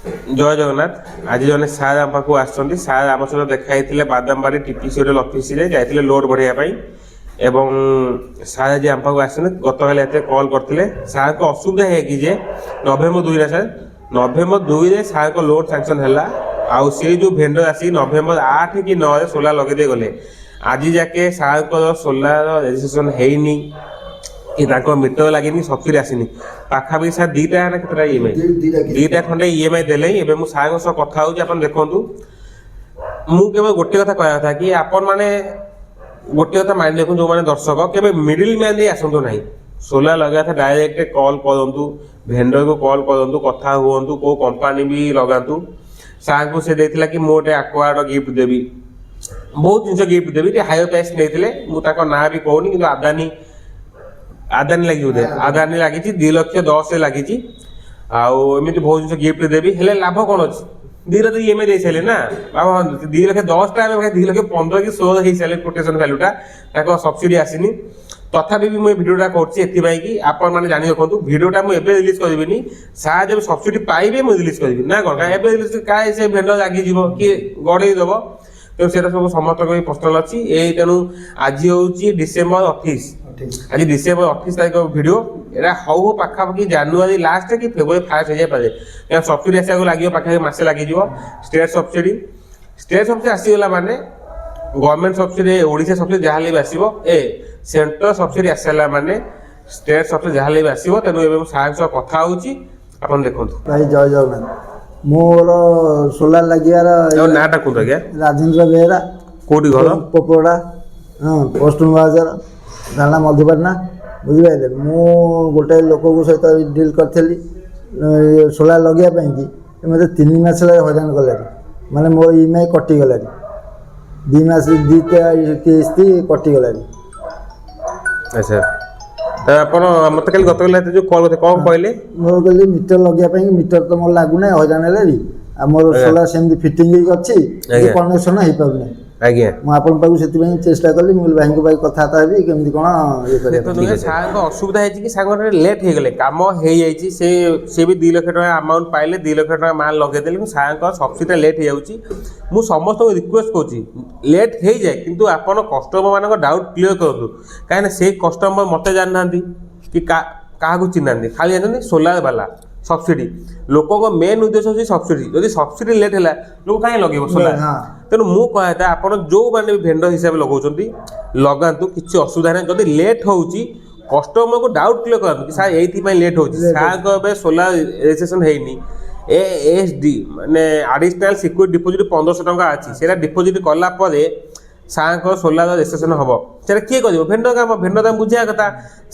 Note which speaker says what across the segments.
Speaker 1: जय जगन्नाथ। आज जन सार आम पाक आसछन्ती सार आम सहित देखाई बादामबाड़ी टीपीसीएल ऑफिस रे जाइतिले लोड बढ़िया पाई एवं सार आज आम पाक आसछन्ती गतकाल एते कॉल करथिले सार को असुविधा है कि जे नवेम्बर 2 रे सर नवेम्बर 2 रे सार को लोड सैंक्शन हैला आउ से जो भेंडर आसी नवेम्बर 8 कि 9 रे सोलार लगे दे गले आज जाके सार को सोलार रजिस्ट्रेशन हेइनी कि मीटर लगे सब्सिडी आसनी पाखापाखि सार दीटा ना केतटा ईएमआई दीटा खंडे ईएमआई देले एबे मु सार सह कथा होउची आपन देखंतु मु केवल गोटे कथा कहया था कि आपन माने गोटे कथा माइंड देखु जो माने दर्शक केबे मिडिल मैन दे आसंतो नाही सोलार लगा था डायरेक्ट कॉल करंतु वेंडर को कॉल करंतु कथा हुवंतु को कंपनी भी लगांतु सार को से देथिला कि मोटे एक्वार्ड गिफ्ट देबी बहुत जिंस गिफ्ट देबी हायर प्राइस नेथिले मु ताको ना भी कहूनी किंतु आदानी लगी बोधे आदानी लगी 2,10,000 लगी आमती बहुत जिन गिफ्ट देवी हेले लाभ कौन अच्छे दीर तो ईएमआई दे सारे ना बाबा 2,10,000 2,15,000 कि 16 हो सारे कोटेशन भैल्यूटा सब्सिडी आसनी तथापि भी मुझे भिडियोटा करी आपण मैंने जानी रखु भिडियोटा मुझे रिलीज करी सार जब सब्सिडी पाइबे मुझे रिलीज करी ना कौन क्या रिलीज क्या से भेंड लगी किए गड़े दब तेणु से सब समस्त पर्सनाल अच्छी तेणु आज हूँ डिसेम्बर 28 आज डिसेम्बर 28 तारीख भिडियो एरा हौ पाखापाखि जनवरी लास्ट कि फेब्रुआरी फास्ट हो जाए क्या सब्सिडी आसा लगे पाखापाखि मसे लगे स्टेट सब्सिडी आसीगला माने गवर्नमेंट सब्सिडी ओडिशा सब्सिडी जहाँ भी आसो ए सेंट्रल सब्सिडी आसाला माने स्टेट सब्सिडी जहाँ भी आसो तेणु सार सह कथा होची आपन देखंतु
Speaker 2: भाई जय जगन्नाथ मोर सोलार लगियार
Speaker 1: नाटा कोन आज्ञा
Speaker 2: राजेंद्र बेहरा
Speaker 1: कोडी घर
Speaker 2: पोपोड़ा हाँ पोस्ट बाजार थाना मधुपाटना बुझिपारे मु गोटे लोक सहित डिल करी सोलार लगे कि मत 3 मास हैरान कला माने मोर ईएमआई कटिगला 2 मास 2टा किस्ती कटिगला।
Speaker 1: अच्छा तो आपण मत कल गतकाल जो कॉल करते कौन कहले
Speaker 2: मोर कहली मीटर लगे मीटर तो मोर लागुना हैरान है मोर सोलार सेमती फिटिंग अच्छी कनेक्शन हो पारना
Speaker 1: आज्ञा
Speaker 2: मुझे चेष्टा कली मुझे भाई को कथबार्ता हेबी केमती कौन ये
Speaker 1: सार असुविधा है सागर लेट हो गले कम हो से भी 2 लाख टका अमाउंट पाइले 2 लाख टका माल लगेदेले सार सब्सिडी लेट हो जाऊँगी मुझ समस्त रिक्वेस्ट करुँच लेट हो जाए किंतु आपन कस्टमर मान डाउट क्लीयर करूँ कहीं से कस्टमर मत जाना कि क्या चिन्ह खाली जानते सोलार वाला सब्सिडी लोक मेन उद्देश्य होची सब्सिडी जदि सब्सिडी लेट है लोक कहीं लगे सोलार तेणु मु कहता आप जो मैंने भेंडर हिसाब से लगातु किसी असुविधा ना जदि लेट होची कस्टमर को डाउट क्लियर करातु कि सार ये लेट होची सार सोलार रजिस्ट्रेशन हेनी एएसडी माने एडिशनल सिक्योरिटी डिपोजिट 1500 टका अच्छी से डिपोजिट कलापर सार सोलार रजिस्ट्रेशन हम से किए कर भेंडर दाम बुझा कथा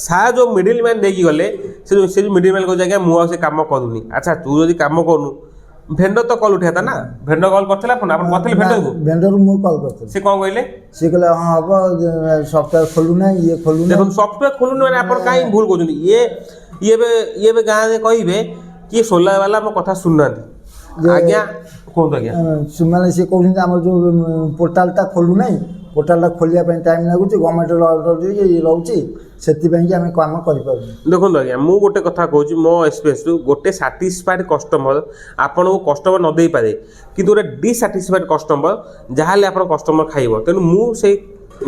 Speaker 1: सार जो मिडिल मैन देकी गले से जो मिडिल मैन कहे मुझे कम करूनी अच्छा तू जब कम करूँ भेंडर तो कल उठा ना भेंडर कल करते भेंडर को
Speaker 2: भेंडर मु कॉल करते
Speaker 1: से कौन कहले
Speaker 2: से कहले हां हम सॉफ्टवेयर खोलुना ये खोलुना
Speaker 1: देखो सॉफ्टवेयर खोलुना माने आपण काई भूल करछन ये बे गां रे कहिबे कि सोलार वाला हम कथा सुननांती आज्ञा कोन आज्ञा
Speaker 2: सुमाने से कहउन हमर जो पोर्टलटा खोलुना पोर्टलटा खोलिया पे टाइम लागुची गवर्नमेंट ऑर्डर रहउची सेति पई कि हम काम करि पाबु देखो
Speaker 1: आज्ञा मु गोटे कथा कहूची मो एक्सपीरियंस रु गोटे सैटिस्फाइड कस्टमर आपन को कस्टमर न दे पारे किंतु गोटे डिसैटिस्फाइड कस्टमर जहाले आपन कस्टमर खाइबो तेनु मु से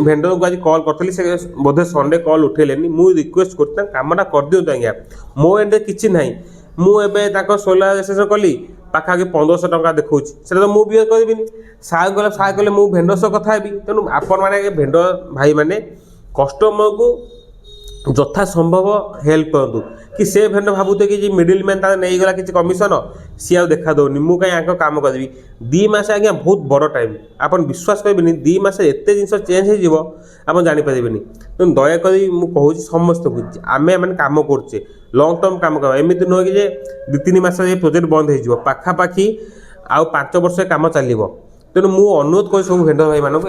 Speaker 1: भेंडर को आज कॉल करथली से बोधे संडे कॉल उठेलेनी मु रिक्वेस्ट करता कामटा कर दियो आज्ञा मो एंड किछि नाही मु एबे ताको सोलार रजिस्ट्रेशन कली पाखापाखि 1500 टका देखा से तो मुझे बिहेव करी सार कहले मुझे भेंडर सह कथा हेबी तेणु आपण मैंने भेंडर भाई मैंने कस्टमर को यथा संभव हेल्प करूँ कि से भेंडर भावुते कि मिडिल मैन नहीं गला कि कमिशन सी आ देखा दौनी मुझे कहीं काम करी 2 मास आज्ञा बहुत बड़ टाइम आप विश्वास करेंगे 2 मास एत जिन चेंज हो जापर तेणु दयाक मुझे समस्त को आम मैंने कम करुचे लंग टर्म कम कर एमती नुह कि 2-3 मास प्रोजेक्ट बंद हो पाखापाखि आउ 5 वर्ष काम चलो तेणु मु अनुरोध कर सब भेंडर भाई मानक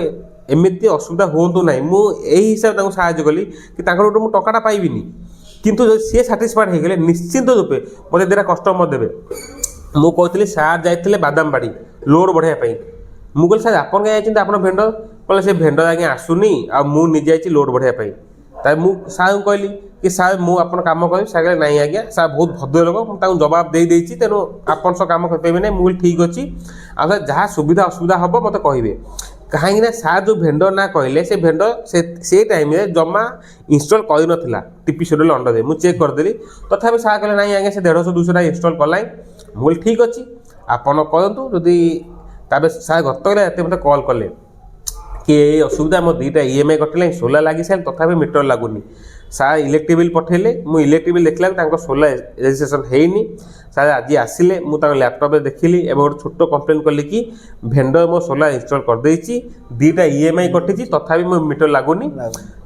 Speaker 1: एमती असुविधा हूँ ना मुझे हिसाब से साहय कली कि मुझे टकाटा पाइबी किंतु सी साटिस्फाइड हो गले निश्चिंत रूपे मत 2टा कस्टमर देवे मु कहती सार जाते बादामबाड़ी लोड बढ़ाई मुझे कहली सार आप भेंडर कहले से भेंडर आज्ञा आसुनी आ मुझे जाइए लोड बढ़ाई ତାପରେ ମୁଁ ସାର୍ଙ୍କୁ କହିଲି କି ସାର୍ ମୁଁ ଆପଣ କାମ କରିବି, ସାର୍ କହିଲେ ନାଇଁ ଆଜ୍ଞା ସାର୍ ବହୁତ ଭଦ୍ର ଲୋକ, ମୁଁ ତାଙ୍କୁ ଜବାବ ଦେଇଛି, ତେଣୁ ଆପଣ ସହ କାମ କରିପାରିବେ ନାହିଁ। ମୁଁ କହିଲି ଠିକ୍ ଅଛି, ଆଉ ସାର୍ ଯାହା ସୁବିଧା ଅସୁବିଧା ହେବ ମୋତେ କହିବେ। କାହିଁକିନା ସାର୍ ଯେଉଁ ଭେଣ୍ଡର ନାଁ କହିଲେ ସେ ଭେଣ୍ଡର ସେ ଟାଇମ୍ରେ ଜମା ଇନଷ୍ଟଲ୍ କରିନଥିଲା ଟିପି ସେଡ୍ୟୁଲ୍ ଅଣ୍ଡରରେ। ମୁଁ ଚେକ୍ କରିଦେଲି, ତଥାପି ସାର୍ କହିଲେ ନାଇଁ ଆଜ୍ଞା ସେ 150-200 ଟଙ୍କା ଇନଷ୍ଟଲ୍ କଲାଇଁ। ମୁଁ କହିଲି ଠିକ୍ ଅଛି ଆପଣ କରନ୍ତୁ ଯଦି। ତାପରେ ସାର୍ ଗତକାଲି ଏତେ ମୋତେ କଲ୍ କଲେ କି ଏଇ ଅସୁବିଧା, ମୋ 2ଟା EMI କଟିଲାଣି, ସୋଲାର ଲାଗି ସାରିଲା ତଥାପି ମିଟର ଲାଗୁନି। ସାର୍ ଇଲେକ୍ଟ୍ରିକ୍ ବିଲ୍ ପଠେଇଲେ, ମୁଁ ଇଲେକ୍ଟ୍ରିକ୍ ବିଲ୍ ଦେଖିଲା ତାଙ୍କ ସୋଲାର ରେଜିଷ୍ଟ୍ରେସନ୍ ହେଇନି। ସାର୍ ଆଜି ଆସିଲେ, ମୁଁ ତାଙ୍କ ଲ୍ୟାପଟପ୍ରେ ଦେଖିଲି ଏବଂ ଗୋଟେ ଛୋଟ କମ୍ପ୍ଲେନ୍ କଲି କି ଭେଣ୍ଡର ମୋ ସୋଲାର ଇନଷ୍ଟଲ୍ କରିଦେଇଛି, 2ଟା EMI କଟିଛି ତଥାପି ମୋ ମିଟର ଲାଗୁନି।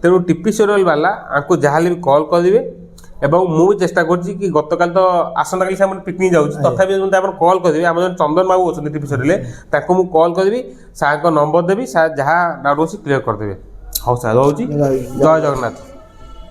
Speaker 1: ତେଣୁ ଟିପି ସେଡ୍ୟୁଲ୍ ବାଲା ଆଙ୍କୁ ଯାହାହେଲେ ବି କଲ୍ କରିବେ। ଏବଂ ମୁଁ ବି ଚେଷ୍ଟା କରୁଛି କି ଗତକାଲି ତ ଆସନ୍ତାକାଲି ସେ ଆମର ପିକନିକ୍ ଯାଉଛି, ତଥାପି ଯଦି ଆପଣ କଲ୍ କରିବେ, ଆମର ଜଣେ ଚନ୍ଦନ ବାବୁ ଅଛନ୍ତି ଟିପି ସେଡ୍ୟୁଲ୍ରେ, ତାଙ୍କୁ ମୁଁ କଲ୍ କରିବି, ସାର୍ଙ୍କ ନମ୍ବର ଦେବି, ସାର୍ ଯାହା ଡାଉଟ୍ ଅଛି କ୍ଲିୟର କରିଦେବେ। ହଉ ସାର୍ ରହୁଛି, ଜୟ ଜଗନ୍ନାଥ।